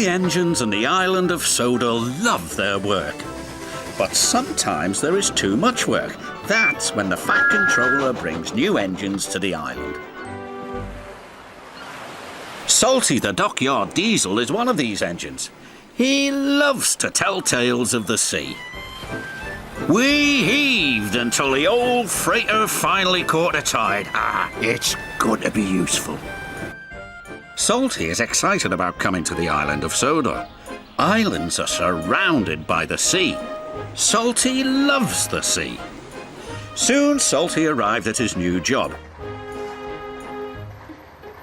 the engines on the island of Sodor love their work. But sometimes there is too much work. That's when the Fat Controller brings new engines to the island. Salty the Dockyard Diesel is one of these engines. He loves to tell tales of the sea. We heaved until the old freighter finally caught a tide. It's good to be useful. Salty is excited about coming to the island of Sodor. Islands are surrounded by the sea. Salty loves the sea. Soon Salty arrived at his new job.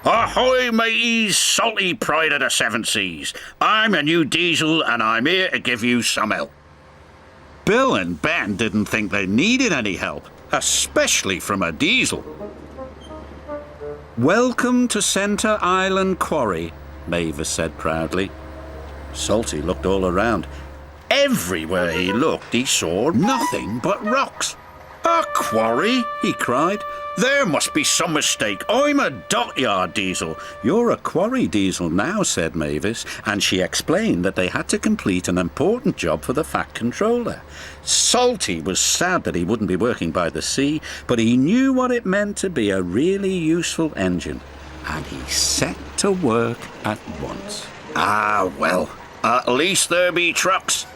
Ahoy, mateys, Salty pride of the seven seas. I'm a new diesel and I'm here to give you some help. Bill and Ben didn't think they needed any help, especially from a diesel. Welcome to Centre Island Quarry, Mavis said proudly. Salty looked all around. Everywhere he looked, he saw nothing but rocks. A quarry, he cried. There must be some mistake. I'm a dockyard diesel. You're a quarry diesel now, said Mavis, and she explained that they had to complete an important job for the Fat Controller. Salty was sad that he wouldn't be working by the sea, but he knew what it meant to be a really useful engine, and he set to work at once. Well, at least there be trucks.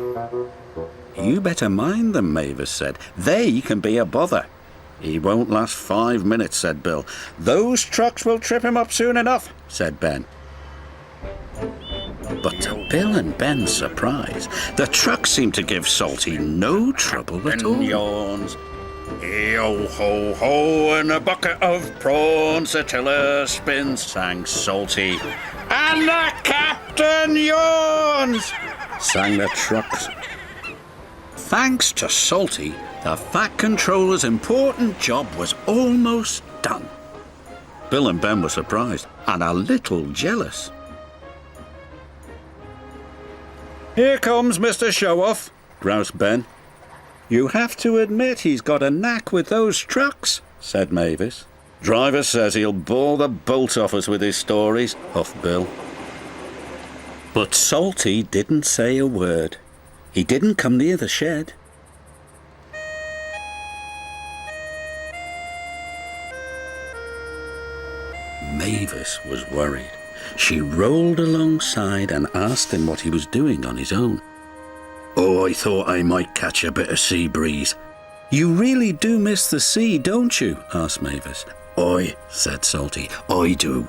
You better mind them, Mavis said. They can be a bother. He won't last 5 minutes, said Bill. Those trucks will trip him up soon enough, said Ben. But to Bill and Ben's surprise, the trucks seemed to give Salty no trouble at all. Yawns. Yo ho ho, and a bucket of prawns, the tiller spins, sang Salty. And the captain yawns, sang the trucks. Thanks to Salty, the Fat Controller's important job was almost done. Bill and Ben were surprised and a little jealous. Here comes Mr. Show-Off, groused Ben. You have to admit he's got a knack with those trucks, said Mavis. Driver says he'll bore the bolt off us with his stories, huffed Bill. But Salty didn't say a word. He didn't come near the shed. Mavis was worried. She rolled alongside and asked him what he was doing on his own. Oh, I thought I might catch a bit of sea breeze. You really do miss the sea, don't you? Asked Mavis. Aye, said Salty. I do.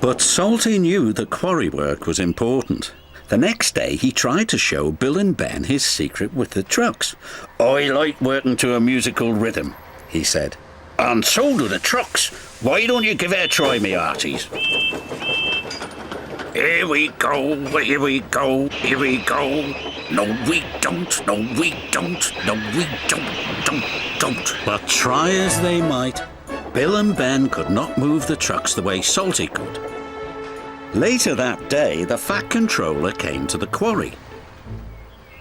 But Salty knew that quarry work was important. The next day he tried to show Bill and Ben his secret with the trucks. I like working to a musical rhythm, he said. And so do the trucks. Why don't you give it a try, me hearties? Here we go, here we go, here we go. No we don't, no we don't, no we don't. But try as they might, Bill and Ben could not move the trucks the way Salty could. Later that day, the Fat Controller came to the quarry.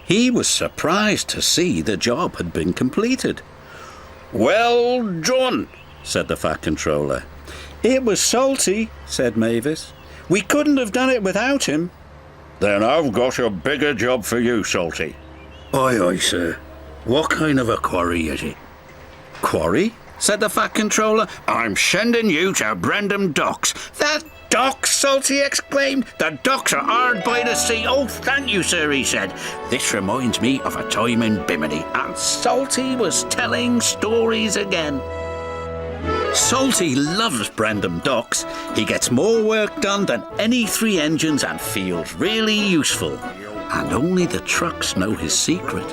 He was surprised to see the job had been completed. Well done, said the Fat Controller. It was Salty, said Mavis. We couldn't have done it without him. Then I've got a bigger job for you, Salty. Aye, aye, sir. What kind of a quarry is it? Quarry? Said the Fat Controller. I'm sending you to Brendam Docks. The docks, Salty exclaimed. The docks are hard by the sea. Oh, thank you, sir, he said. This reminds me of a time in Bimini. And Salty was telling stories again. Salty loves Brendam Docks. He gets more work done than any 3 engines and feels really useful. And only the trucks know his secret.